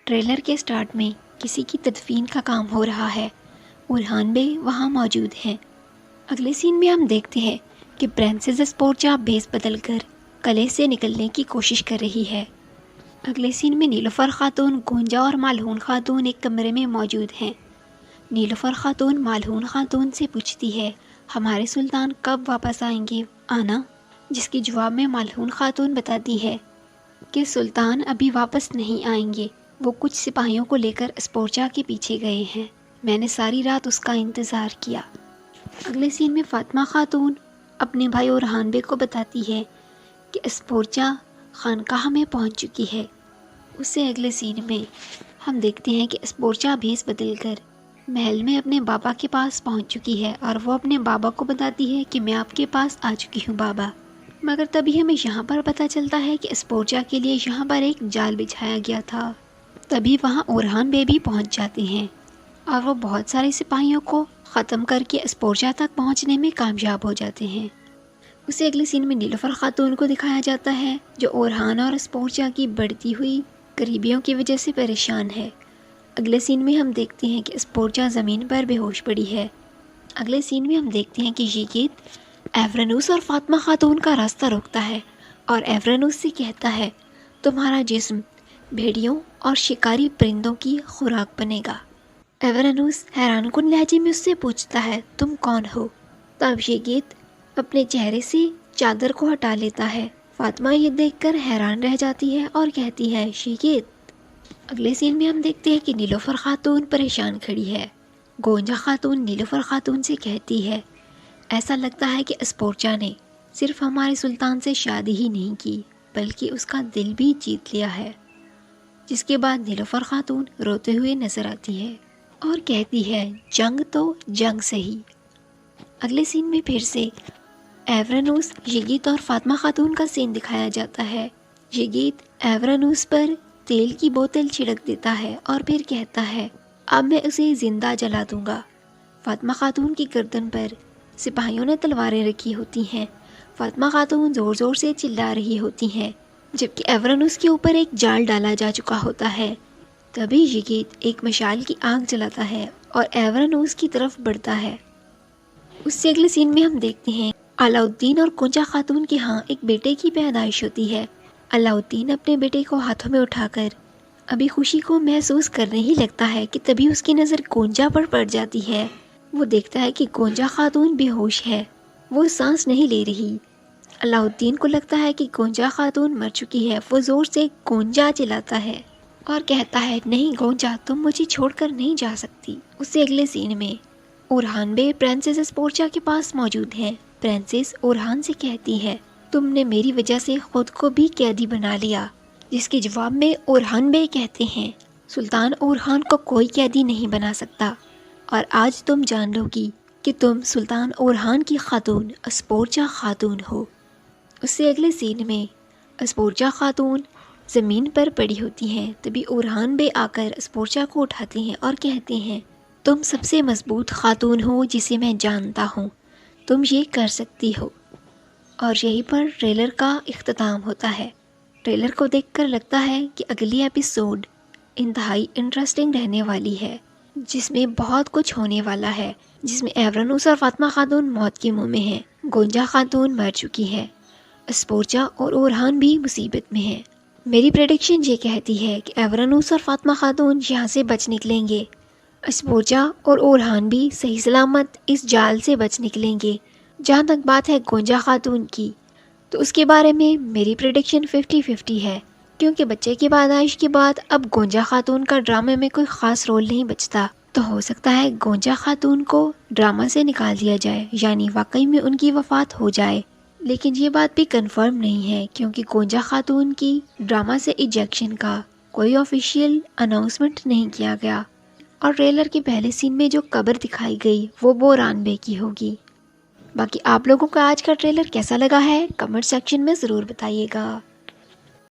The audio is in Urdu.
ٹریلر کے سٹارٹ میں کسی کی تدفین کا کام ہو رہا ہے۔ اورہان بے وہاں موجود ہیں۔ اگلے سین میں ہم دیکھتے ہیں کہ پرنسس اسپورچا بھیس بدل کر قلعے سے نکلنے کی کوشش کر رہی ہے۔ اگلے سین میں نیلوفر خاتون، گونجا اور مالہون خاتون ایک کمرے میں موجود ہیں۔ نیلوفر خاتون مالہون خاتون سے پوچھتی ہے ہمارے سلطان کب واپس آئیں گے آنا، جس کے جواب میں مالہون خاتون بتاتی ہے کہ سلطان ابھی واپس نہیں آئیں گے، وہ کچھ سپاہیوں کو لے کر اسپورچا کے پیچھے گئے ہیں، میں نے ساری رات اس کا انتظار کیا۔ اگلے سین میں فاطمہ خاتون اپنے بھائی اورہان بے کو بتاتی ہے کہ اسپورچا خانقاہ میں پہنچ چکی ہے۔ اس سے اگلے سین میں ہم دیکھتے ہیں کہ اسپورچا بھیس بدل کر محل میں اپنے بابا کے پاس پہنچ چکی ہے اور وہ اپنے بابا کو بتاتی ہے کہ میں آپ کے پاس آ چکی ہوں بابا۔ مگر تبھی ہمیں یہاں پر پتہ چلتا ہے کہ اسپورچا کے لیے یہاں پر ایک جال بچھایا گیا تھا۔ تبھی وہاں اورہان بے بھی پہنچ جاتے ہیں اور وہ بہت سارے سپاہیوں کو ختم کر کے اسپورچا تک پہنچنے میں کامیاب ہو جاتے ہیں۔ اسے اگلے سین میں نیلوفر خاتون کو دکھایا جاتا ہے جو اورہان اور اسپورچا کی بڑھتی ہوئی قریبیوں کی وجہ سے پریشان ہے۔ اگلے سین میں ہم دیکھتے ہیں کہ اسپورچا زمین پر بے ہوش پڑی ہے۔ اگلے سین میں ہم دیکھتے ہیں کہ یگیت ایورانوس اور فاطمہ خاتون کا راستہ روکتا ہے اور ایورانوس سے کہتا ہے تمہارا جسم بھیڑیوں اور شکاری پرندوں کی خوراک بنے گا۔ ایورانوس حیران کن لہجے میں اس سے پوچھتا ہے تم کون ہو؟ تب یگیت اپنے چہرے سے چادر کو ہٹا لیتا ہے۔ فاطمہ یہ دیکھ کر حیران رہ جاتی ہے اور کہتی ہے یگیت۔ اگلے سین میں ہم دیکھتے ہیں کہ نیلوفر خاتون پریشان کھڑی ہے۔ گونجا خاتون نیلوفر خاتون سے کہتی ہے ایسا لگتا ہے کہ اسپورچا نے صرف ہمارے سلطان سے شادی ہی نہیں کی بلکہ اس کا دل بھی جیت لیا ہے، جس کے بعد نیلوفر خاتون روتے ہوئے نظر آتی ہے اور کہتی ہے جنگ تو جنگ سہی۔ اگلے سین میں پھر سے ایورانوس، یگیت اور فاطمہ خاتون کا سین دکھایا جاتا ہے۔ یگیت ایورانوس پر تیل کی بوتل چھڑک دیتا ہے اور پھر کہتا ہے اب میں اسے زندہ جلا دوں گا۔ فاطمہ خاتون کی گردن پر سپاہیوں نے تلواریں رکھی ہوتی ہیں۔ فاطمہ خاتون زور زور سے چلا رہی ہوتی ہیں جبکہ ایورانوس کے اوپر ایک جال ڈالا جا چکا ہوتا ہے۔ تبھی یگیت ایک مشال کی آگ جلاتا ہے اور ایورانوس کی طرف بڑھتا ہے۔ اس سے اگلے سین میں ہم دیکھتے ہیں علاؤالدین اور گونجا خاتون کے ہاں ایک بیٹے کی پیدائش ہوتی ہے۔ علاؤالدین اپنے بیٹے کو ہاتھوں میں اٹھا کر ابھی خوشی کو محسوس کرنے ہی لگتا ہے کہ تبھی اس کی نظر گونجا پر پڑ جاتی ہے۔ وہ دیکھتا ہے کہ گونجا خاتون بے ہوش ہے، وہ سانس نہیں لے رہی۔ علاؤالدین کو لگتا ہے کہ گونجا خاتون مر چکی ہے۔ وہ زور سے گونجا چلاتا ہے اور کہتا ہے نہیں گونجا، تم مجھے چھوڑ کر نہیں جا سکتی۔ اس سے اگلے سین میں اورہان بے پرنسس اسپورچا کے پاس موجود ہیں۔ پرنسس اورہان سے کہتی ہے تم نے میری وجہ سے خود کو بھی قیدی بنا لیا، جس کے جواب میں اورہان بے کہتے ہیں سلطان اورہان کو کوئی قیدی نہیں بنا سکتا اور آج تم جان لو گی کہ تم سلطان اورہان کی خاتون اسپورچا خاتون ہو۔ اس سے اگلے سین میں اسپورچا خاتون زمین پر پڑی ہوتی ہیں۔ تبھی اورہان بے آ کر اسپورچا کو اٹھاتے ہیں اور کہتے ہیں تم سب سے مضبوط خاتون ہو جسے میں جانتا ہوں، تم یہ کر سکتی ہو۔ اور یہیں پر ٹریلر کا اختتام ہوتا ہے۔ ٹریلر کو دیکھ کر لگتا ہے کہ اگلی ایپیسوڈ انتہائی انٹرسٹنگ رہنے والی ہے، جس میں بہت کچھ ہونے والا ہے، جس میں ایورانوس اور فاطمہ خاتون موت کے منہ میں ہیں، گونجا خاتون مر چکی ہے، اسپورچا اور اورہان بھی مصیبت میں ہیں۔ میری پریڈکشن یہ کہتی ہے کہ ایورانوس اور فاطمہ خاتون یہاں سے بچ نکلیں گے، اسپورچا اور اورہان بھی صحیح سلامت اس جال سے بچ نکلیں گے۔ جہاں تک بات ہے گونجا خاتون کی، تو اس کے بارے میں میری پریڈکشن 50-50 ہے، کیونکہ بچے کی پیدائش کے بعد اب گونجا خاتون کا ڈرامے میں کوئی خاص رول نہیں بچتا، تو ہو سکتا ہے گونجا خاتون کو ڈرامہ سے نکال دیا جائے، یعنی واقعی میں ان کی وفات ہو جائے۔ لیکن یہ بات بھی کنفرم نہیں ہے کیونکہ گونجا خاتون کی ڈرامہ سے ایجیکشن کا کوئی آفیشیل اناؤنسمنٹ نہیں کیا گیا، اور ٹریلر کے پہلے سین میں جو قبر دکھائی گئی وہ اورہان بے کی ہوگی۔ باقی آپ لوگوں کا آج کا ٹریلر کیسا لگا ہے کمنٹ سیکشن میں ضرور بتائیے گا۔